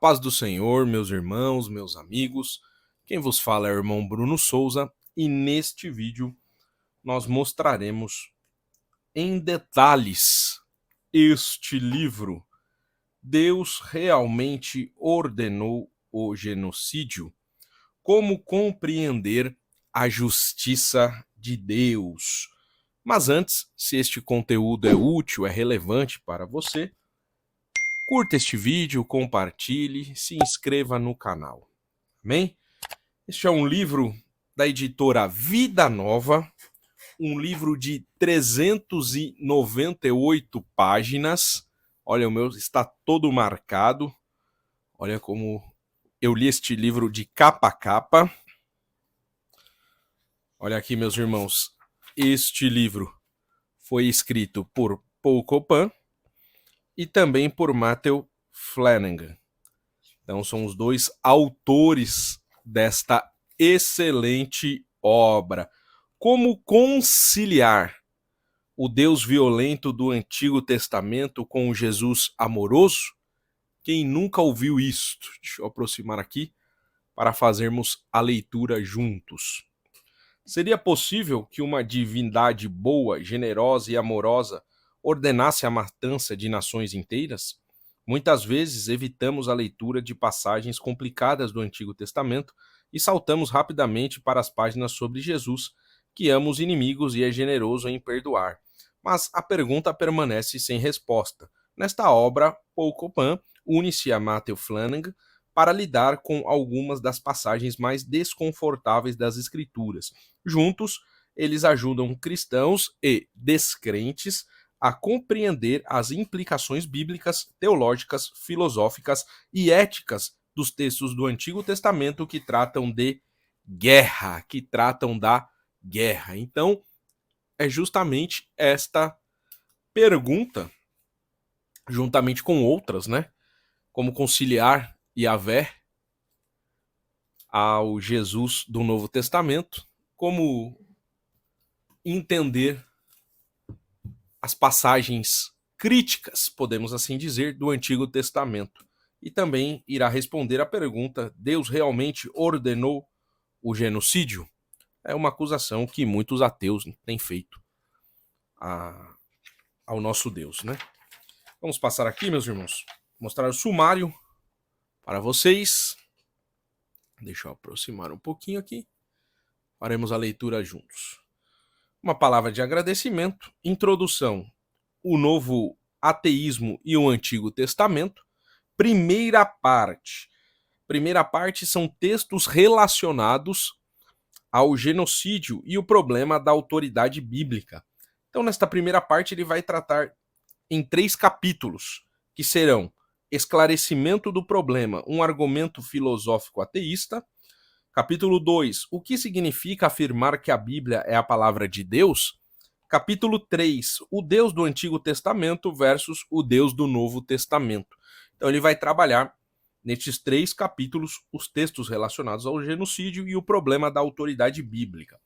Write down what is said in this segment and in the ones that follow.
paz do Senhor, meus irmãos, meus amigos. Quem vos fala é o irmão Bruno Souza e neste vídeo nós mostraremos em detalhes este livro. Deus realmente ordenou o genocídio? Como compreender a justiça de Deus? Mas antes, se este conteúdo é útil, é relevante para você, curta este vídeo, compartilhe, se inscreva no canal. Amém? Este é um livro da editora Vida Nova, um livro de 398 páginas. Olha, o meu está todo marcado. Olha como eu li este livro de capa a capa. Olha aqui, meus irmãos, este livro foi escrito por Paul Copan e também por Matthew Flanagan. Então são os dois autores desta excelente obra. Como conciliar o Deus violento do Antigo Testamento com o Jesus amoroso? Quem nunca ouviu isto? Deixa eu aproximar aqui para fazermos a leitura juntos. Seria possível que uma divindade boa, generosa e amorosa ordenasse a matança de nações inteiras? Muitas vezes evitamos a leitura de passagens complicadas do Antigo Testamento e saltamos rapidamente para as páginas sobre Jesus, que ama os inimigos e é generoso em perdoar. Mas a pergunta permanece sem resposta. Nesta obra, Paul Copan une-se a Matthew Flanagan para lidar com algumas das passagens mais desconfortáveis das Escrituras. Juntos, eles ajudam cristãos e descrentes a compreender as implicações bíblicas, teológicas, filosóficas e éticas dos textos do Antigo Testamento que tratam de guerra, que tratam da guerra. Então, é justamente esta pergunta, juntamente com outras, né? Como conciliar Yahvé ao Jesus do Novo Testamento, como entender as passagens críticas, podemos assim dizer, do Antigo Testamento. E também irá responder a pergunta: Deus realmente ordenou o genocídio? É uma acusação que muitos ateus têm feito ao nosso Deus, né? Vamos passar aqui, meus irmãos, mostrar o sumário para vocês. Deixa eu aproximar um pouquinho aqui. Faremos a leitura juntos. Uma palavra de agradecimento, introdução, o novo ateísmo e o Antigo Testamento. Primeira parte. Primeira parte são textos relacionados ao genocídio e o problema da autoridade bíblica. Então, nesta primeira parte, ele vai tratar em 3 capítulos, que serão esclarecimento do problema, um argumento filosófico ateísta. Capítulo 2, o que significa afirmar que a Bíblia é a palavra de Deus? Capítulo 3, o Deus do Antigo Testamento versus o Deus do Novo Testamento. Então ele vai trabalhar nestes 3 capítulos os textos relacionados ao genocídio e o problema da autoridade bíblica.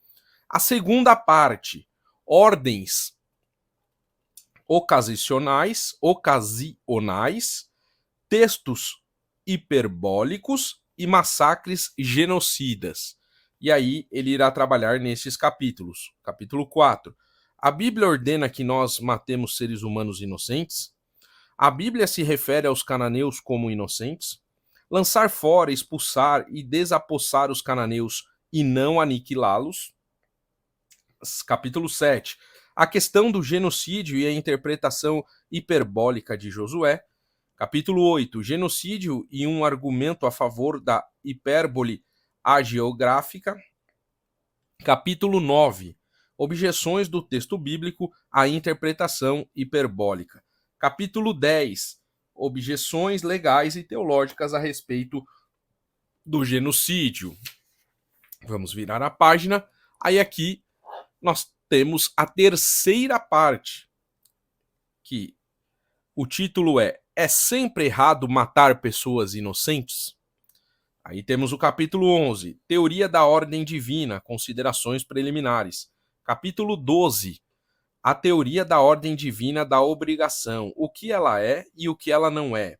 A segunda parte, ordens ocasionais, textos hiperbólicos e massacres genocidas. E aí ele irá trabalhar nesses capítulos. Capítulo 4. A Bíblia ordena que nós matemos seres humanos inocentes? A Bíblia se refere aos cananeus como inocentes? Lançar fora, expulsar e desapossar os cananeus e não aniquilá-los? Capítulo 7. A questão do genocídio e a interpretação hiperbólica de Josué. Capítulo 8. Genocídio e um argumento a favor da hipérbole hagiográfica. Capítulo 9. Objeções do texto bíblico à interpretação hiperbólica. Capítulo 10. Objeções legais e teológicas a respeito do genocídio. Vamos virar a página. Aí aqui nós temos a terceira parte, que o título é sempre errado matar pessoas inocentes? Aí temos o capítulo 11, Teoria da Ordem Divina, Considerações Preliminares. Capítulo 12, a Teoria da Ordem Divina da Obrigação, o que ela é e o que ela não é.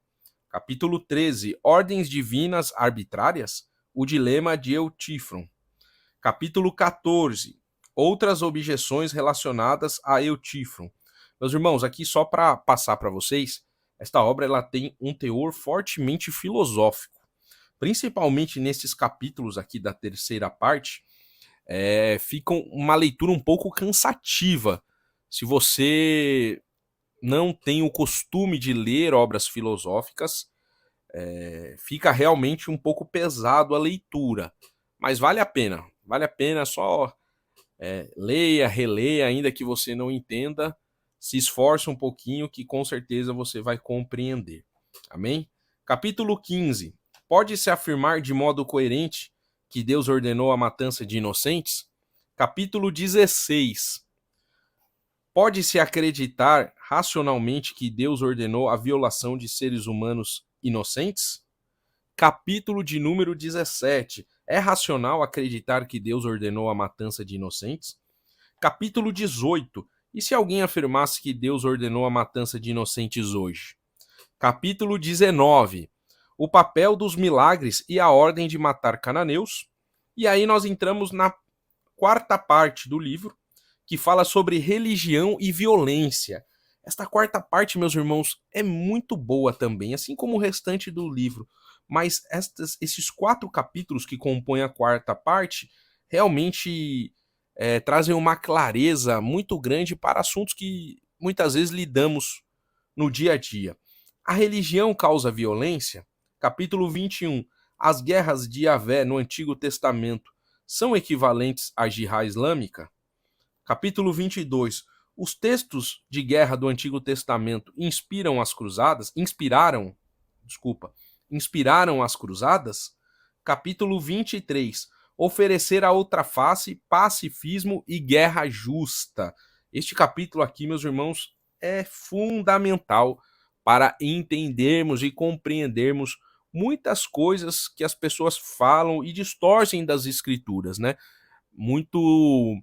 Capítulo 13, Ordens Divinas Arbitrárias, o Dilema de Eutífron. Capítulo 14, Outras Objeções Relacionadas a Eutífron. Meus irmãos, aqui só para passar para vocês, esta obra ela tem um teor fortemente filosófico. Principalmente nesses capítulos aqui da terceira parte, fica uma leitura um pouco cansativa. Se você não tem o costume de ler obras filosóficas, fica realmente um pouco pesado a leitura. Mas vale a pena, só leia, releia, ainda que você não entenda, se esforce um pouquinho que com certeza você vai compreender. Amém? Capítulo 15. Pode-se afirmar de modo coerente que Deus ordenou a matança de inocentes? Capítulo 16. Pode-se acreditar racionalmente que Deus ordenou a violação de seres humanos inocentes? Capítulo de número 17. É racional acreditar que Deus ordenou a matança de inocentes? Capítulo 18. E se alguém afirmasse que Deus ordenou a matança de inocentes hoje? Capítulo 19. O papel dos milagres e a ordem de matar cananeus. E aí nós entramos na quarta parte do livro, que fala sobre religião e violência. Esta quarta parte, meus irmãos, é muito boa também, assim como o restante do livro. Mas esses 4 capítulos que compõem a quarta parte realmente trazem uma clareza muito grande para assuntos que muitas vezes lidamos no dia a dia. A religião causa violência? Capítulo 21. As guerras de Yahvé no Antigo Testamento são equivalentes à Jihad islâmica? Capítulo 22. Os textos de guerra do Antigo Testamento inspiraram as cruzadas? Capítulo 23. Oferecer a outra face, pacifismo e guerra justa. Este capítulo aqui, meus irmãos, é fundamental para entendermos e compreendermos muitas coisas que as pessoas falam e distorcem das escrituras, né? Muito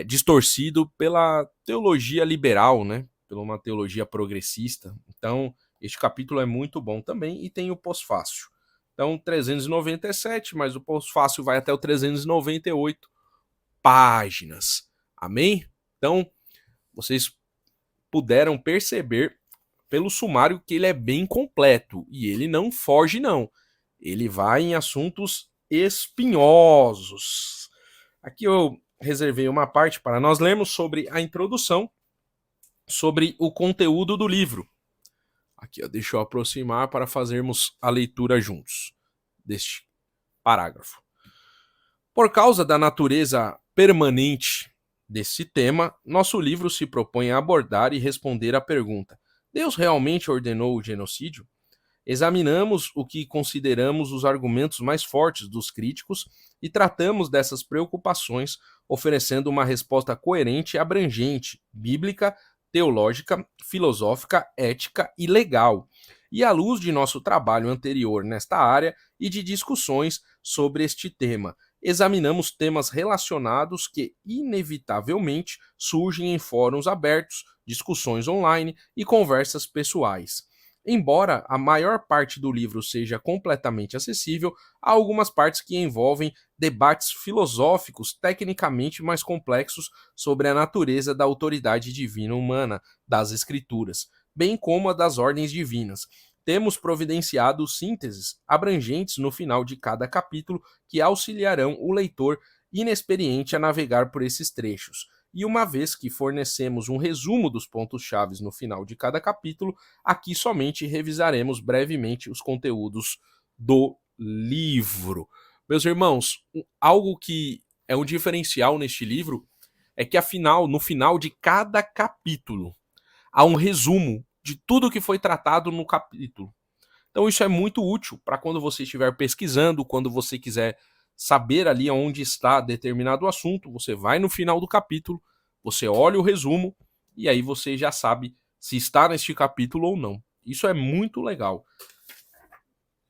distorcido pela teologia liberal, né? Pela uma teologia progressista. Então, este capítulo é muito bom também e tem o pós-fácil. Então, 397, mas o pós-fácil vai até o 398 páginas. Amém? Então, vocês puderam perceber pelo sumário que ele é bem completo e ele não foge, não. Ele vai em assuntos espinhosos. Aqui eu reservei uma parte para nós lermos sobre a introdução, sobre o conteúdo do livro. Aqui, ó, deixa eu aproximar para fazermos a leitura juntos deste parágrafo. Por causa da natureza permanente desse tema, nosso livro se propõe a abordar e responder à pergunta: Deus realmente ordenou o genocídio? Examinamos o que consideramos os argumentos mais fortes dos críticos e tratamos dessas preocupações, oferecendo uma resposta coerente e abrangente, bíblica, teológica, filosófica, ética e legal. E à luz de nosso trabalho anterior nesta área e de discussões sobre este tema, examinamos temas relacionados que, inevitavelmente, surgem em fóruns abertos, discussões online e conversas pessoais. Embora a maior parte do livro seja completamente acessível, há algumas partes que envolvem debates filosóficos tecnicamente mais complexos sobre a natureza da autoridade divina humana das Escrituras, bem como a das ordens divinas. Temos providenciado sínteses abrangentes no final de cada capítulo que auxiliarão o leitor inexperiente a navegar por esses trechos. E uma vez que fornecemos um resumo dos pontos-chave no final de cada capítulo, aqui somente revisaremos brevemente os conteúdos do livro. Meus irmãos, algo que é um diferencial neste livro é que no final de cada capítulo há um resumo de tudo que foi tratado no capítulo. Então isso é muito útil para quando você estiver pesquisando, quando você quiser saber ali onde está determinado assunto, você vai no final do capítulo, você olha o resumo e aí você já sabe se está neste capítulo ou não. Isso é muito legal.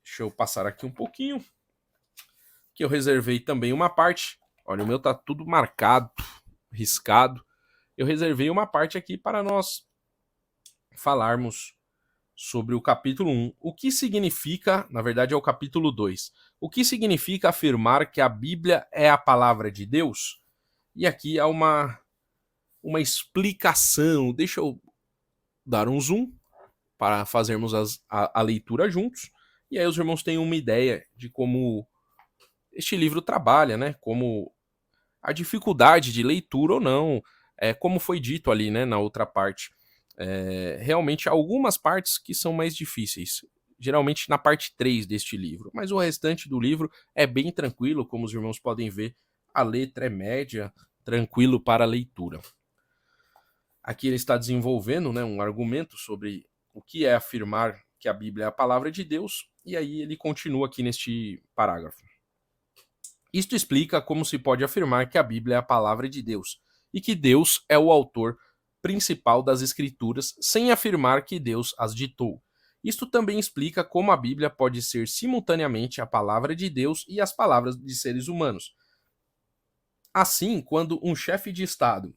Deixa eu passar aqui um pouquinho, que eu reservei também uma parte. Olha, o meu tá tudo marcado, riscado. Eu reservei uma parte aqui para nós falarmos sobre o capítulo 1. O que significa, na verdade é o capítulo 2, o que significa afirmar que a Bíblia é a palavra de Deus? E aqui há uma explicação. Deixa eu dar um zoom para fazermos a leitura juntos. E aí os irmãos têm uma ideia de como este livro trabalha, né? Como a dificuldade de leitura ou não, como foi dito ali, né, na outra parte. Realmente, algumas partes que são mais difíceis, geralmente na parte 3 deste livro, mas o restante do livro é bem tranquilo, como os irmãos podem ver, a letra é média, tranquilo para a leitura. Aqui ele está desenvolvendo, né, um argumento sobre o que é afirmar que a Bíblia é a palavra de Deus, e aí ele continua aqui neste parágrafo. Isto explica como se pode afirmar que a Bíblia é a palavra de Deus e que Deus é o autor principal das Escrituras, sem afirmar que Deus as ditou. Isto também explica como a Bíblia pode ser simultaneamente a palavra de Deus e as palavras de seres humanos. Assim, quando um chefe de Estado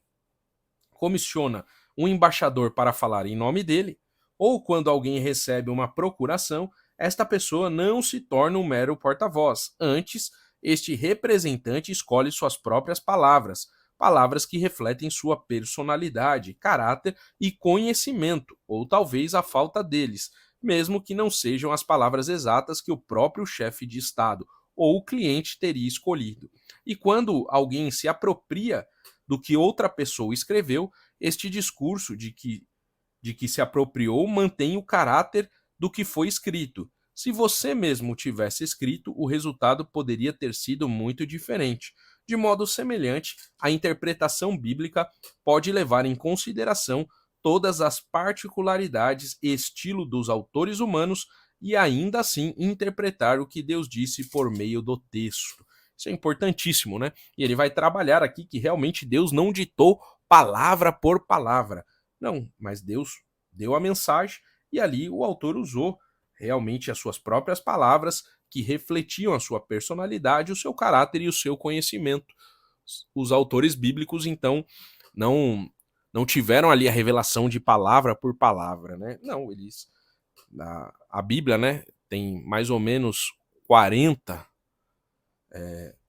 comissiona um embaixador para falar em nome dele, ou quando alguém recebe uma procuração, esta pessoa não se torna um mero porta-voz. Antes, este representante escolhe suas próprias palavras, palavras que refletem sua personalidade, caráter e conhecimento, ou talvez a falta deles, mesmo que não sejam as palavras exatas que o próprio chefe de Estado ou o cliente teria escolhido. E quando alguém se apropria do que outra pessoa escreveu, este discurso de que se apropriou mantém o caráter do que foi escrito. Se você mesmo tivesse escrito, o resultado poderia ter sido muito diferente. De modo semelhante, a interpretação bíblica pode levar em consideração todas as particularidades e estilo dos autores humanos e ainda assim interpretar o que Deus disse por meio do texto. Isso é importantíssimo, né? E ele vai trabalhar aqui que realmente Deus não ditou palavra por palavra. Não, mas Deus deu a mensagem e ali o autor usou realmente as suas próprias palavras que refletiam a sua personalidade, o seu caráter e o seu conhecimento. Os autores bíblicos, então, não tiveram ali a revelação de palavra por palavra, né? Não, eles... A Bíblia, né, tem mais ou menos 40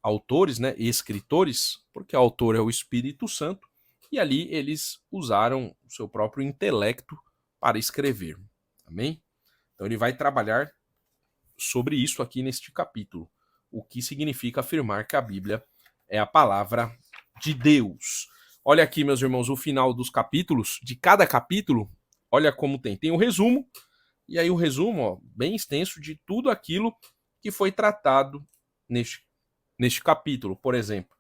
autores, né, e escritores, porque o autor é o Espírito Santo, e ali eles usaram o seu próprio intelecto para escrever. Amém? Então ele vai trabalhar sobre isso aqui neste capítulo. O que significa afirmar que a Bíblia é a palavra de Deus. Olha aqui, meus irmãos, o final dos capítulos, de cada capítulo, olha como tem. Tem o resumo, e aí o resumo, ó, bem extenso de tudo aquilo que foi tratado neste capítulo. Por exemplo,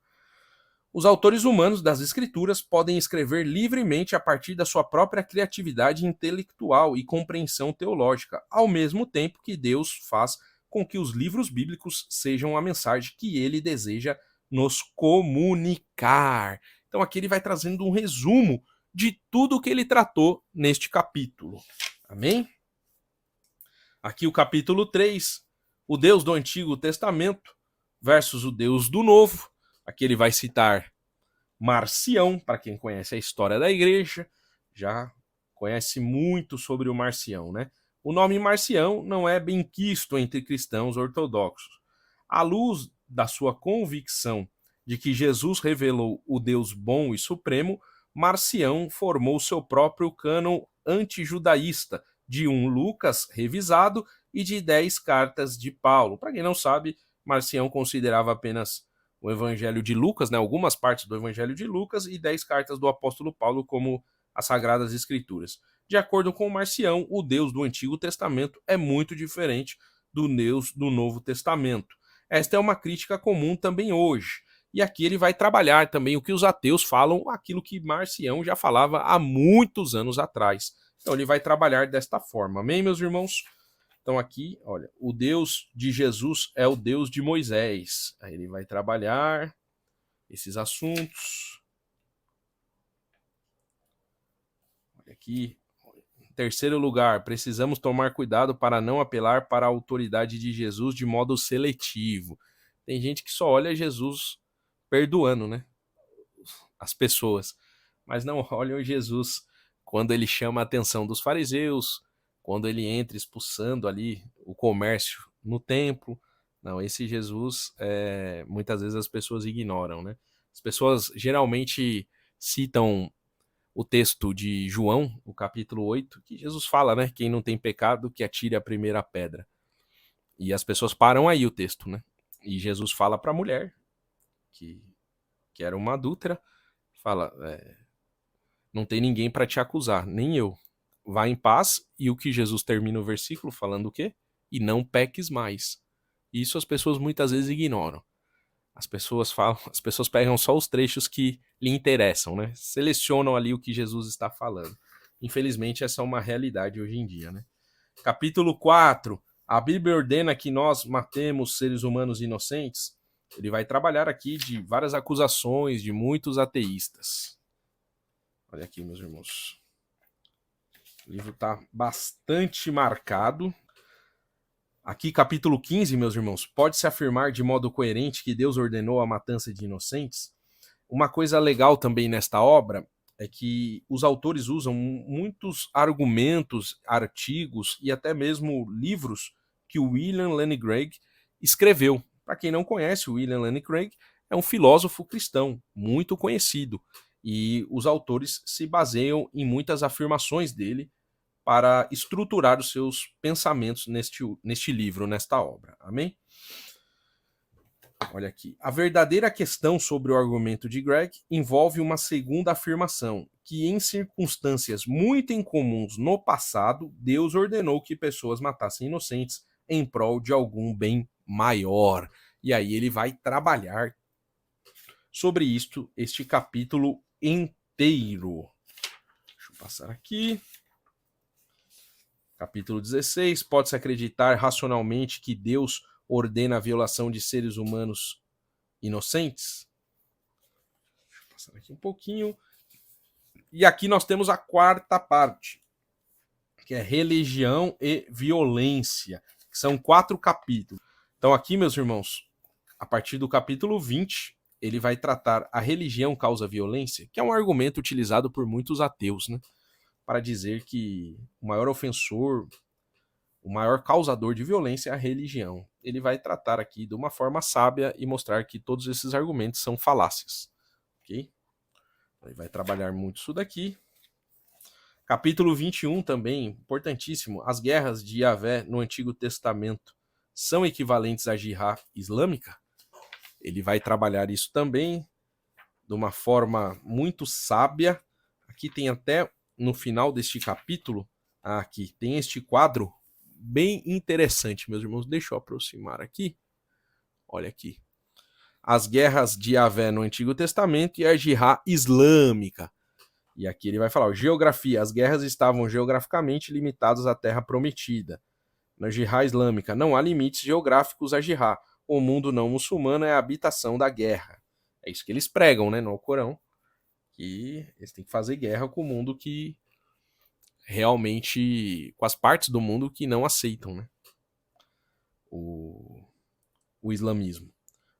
os autores humanos das escrituras podem escrever livremente a partir da sua própria criatividade intelectual e compreensão teológica, ao mesmo tempo que Deus faz com que os livros bíblicos sejam a mensagem que ele deseja nos comunicar. Então aqui ele vai trazendo um resumo de tudo que ele tratou neste capítulo. Amém? Aqui o capítulo 3, o Deus do Antigo Testamento versus o Deus do Novo. Aqui ele vai citar Marcião, para quem conhece a história da igreja, já conhece muito sobre o Marcião, né? O nome Marcião não é bem quisto entre cristãos ortodoxos. À luz da sua convicção de que Jesus revelou o Deus bom e supremo, Marcião formou seu próprio cânon antijudaísta, de um Lucas revisado e de 10 cartas de Paulo. Para quem não sabe, Marcião considerava apenas o Evangelho de Lucas, né, algumas partes do Evangelho de Lucas e 10 cartas do apóstolo Paulo como as Sagradas Escrituras. De acordo com Marcião, o Deus do Antigo Testamento é muito diferente do Deus do Novo Testamento. Esta é uma crítica comum também hoje. E aqui ele vai trabalhar também o que os ateus falam, aquilo que Marcião já falava há muitos anos atrás. Então ele vai trabalhar desta forma. Amém, meus irmãos? Então aqui, olha, o Deus de Jesus é o Deus de Moisés. Aí ele vai trabalhar esses assuntos. Olha aqui. Em terceiro lugar, precisamos tomar cuidado para não apelar para a autoridade de Jesus de modo seletivo. Tem gente que só olha Jesus perdoando, né? As pessoas. Mas não olham Jesus quando ele chama a atenção dos fariseus, quando ele entra expulsando ali o comércio no templo. Não, esse Jesus, muitas vezes as pessoas ignoram, né? As pessoas geralmente citam o texto de João, o capítulo 8, que Jesus fala, né? Quem não tem pecado, que atire a primeira pedra. E as pessoas param aí o texto, né? E Jesus fala para a mulher, que era uma adúltera, fala, não tem ninguém para te acusar, nem eu. Vá em paz, e o que Jesus termina o versículo falando o quê? E não peques mais. Isso as pessoas muitas vezes ignoram. As pessoas pegam só os trechos que lhe interessam, né? Selecionam ali o que Jesus está falando. Infelizmente, essa é uma realidade hoje em dia, né? Capítulo 4. A Bíblia ordena que nós matemos seres humanos inocentes. Ele vai trabalhar aqui de várias acusações de muitos ateístas. Olha aqui, meus irmãos. O livro está bastante marcado. Aqui, capítulo 15, meus irmãos, pode-se afirmar de modo coerente que Deus ordenou a matança de inocentes? Uma coisa legal também nesta obra é que os autores usam muitos argumentos, artigos e até mesmo livros que o William Lane Craig escreveu. Para quem não conhece, o William Lane Craig é um filósofo cristão muito conhecido e os autores se baseiam em muitas afirmações dele para estruturar os seus pensamentos neste livro, nesta obra. Amém? Olha aqui. A verdadeira questão sobre o argumento de Greg envolve uma segunda afirmação, que em circunstâncias muito incomuns no passado, Deus ordenou que pessoas matassem inocentes em prol de algum bem maior. E aí ele vai trabalhar sobre isto, este capítulo inteiro. Deixa eu passar aqui. Capítulo 16. Pode-se acreditar racionalmente que Deus ordena a violação de seres humanos inocentes? Deixa eu passar aqui um pouquinho. E aqui nós temos a quarta parte, que é religião e violência, que são 4 capítulos. Então aqui, meus irmãos, a partir do capítulo 20, ele vai tratar a religião causa violência, que é um argumento utilizado por muitos ateus, né? Para dizer que o maior ofensor, o maior causador de violência é a religião. Ele vai tratar aqui de uma forma sábia e mostrar que todos esses argumentos são falácias. Ok? Ele vai trabalhar muito isso daqui. Capítulo 21 também, importantíssimo. As guerras de Yahvé no Antigo Testamento são equivalentes à jihad islâmica? Ele vai trabalhar isso também de uma forma muito sábia. Aqui tem até no final deste capítulo, aqui tem este quadro bem interessante, meus irmãos. Deixa eu aproximar aqui. Olha aqui. As guerras de Yahvé no Antigo Testamento e a jihad islâmica. E aqui ele vai falar, geografia. As guerras estavam geograficamente limitadas à Terra Prometida. Na jihad islâmica não há limites geográficos à jihad. O mundo não muçulmano é a habitação da guerra. É isso que eles pregam, né, no Alcorão. Que eles têm que fazer guerra com o mundo que realmente, com as partes do mundo que não aceitam, né, o islamismo.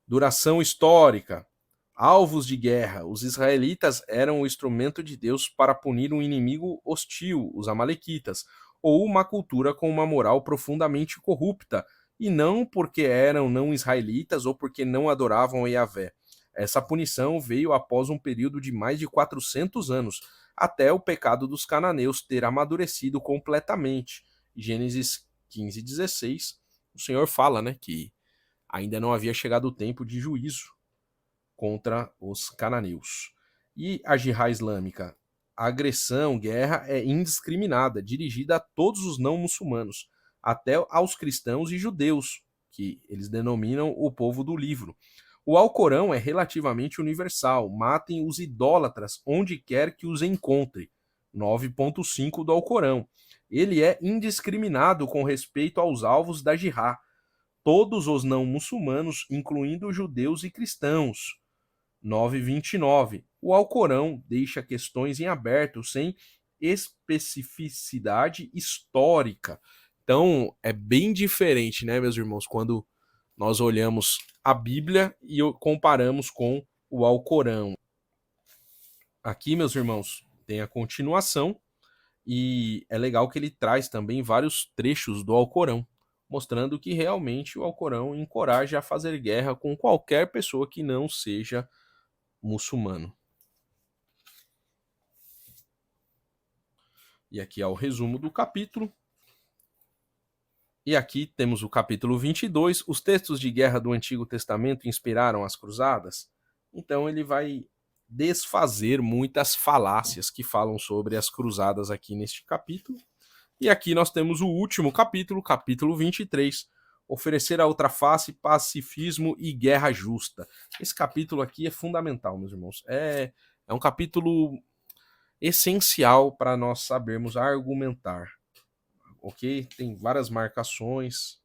Duração histórica. Alvos de guerra. Os israelitas eram o instrumento de Deus para punir um inimigo hostil, os amalequitas, ou uma cultura com uma moral profundamente corrupta, e não porque eram não israelitas ou porque não adoravam a Yahvé. Essa punição veio após um período de mais de 400 anos, até o pecado dos cananeus ter amadurecido completamente. Gênesis 15:16, o Senhor fala, né, que ainda não havia chegado o tempo de juízo contra os cananeus. E a jihad islâmica? A agressão, guerra é indiscriminada, dirigida a todos os não muçulmanos, até aos cristãos e judeus, que eles denominam o povo do livro. O Alcorão é relativamente universal. Matem os idólatras onde quer que os encontre. 9.5 do Alcorão. Ele é indiscriminado com respeito aos alvos da jihad. Todos os não muçulmanos, incluindo judeus e cristãos. 9.29. O Alcorão deixa questões em aberto, sem especificidade histórica. Então, é bem diferente, né, meus irmãos, quando nós olhamos a Bíblia e comparamos com o Alcorão. Aqui, meus irmãos, tem a continuação. E é legal que ele traz também vários trechos do Alcorão, mostrando que realmente o Alcorão encoraja a fazer guerra com qualquer pessoa que não seja muçulmano. E aqui é o resumo do capítulo. E aqui temos o capítulo 22. Os textos de guerra do Antigo Testamento inspiraram as cruzadas? Então ele vai desfazer muitas falácias que falam sobre as cruzadas aqui neste capítulo. E aqui nós temos o último capítulo, capítulo 23, oferecer a outra face, pacifismo e guerra justa. Esse capítulo aqui é fundamental, meus irmãos. É um capítulo essencial para nós sabermos argumentar, ok? Tem várias marcações.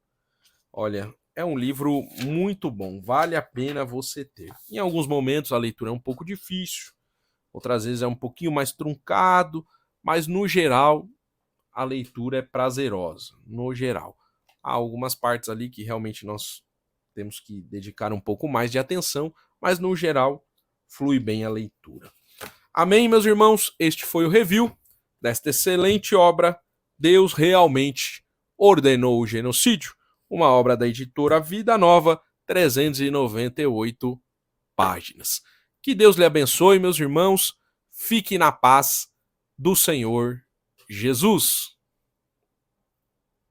Olha, é um livro muito bom, vale a pena você ter. Em alguns momentos a leitura é um pouco difícil, outras vezes é um pouquinho mais truncado, mas no geral a leitura é prazerosa, no geral. Há algumas partes ali que realmente nós temos que dedicar um pouco mais de atenção, mas no geral flui bem a leitura. Amém, meus irmãos? Este foi o review desta excelente obra, Deus Realmente Ordenou o Genocídio, uma obra da editora Vida Nova, 398 páginas. Que Deus lhe abençoe, meus irmãos. Fique na paz do Senhor Jesus.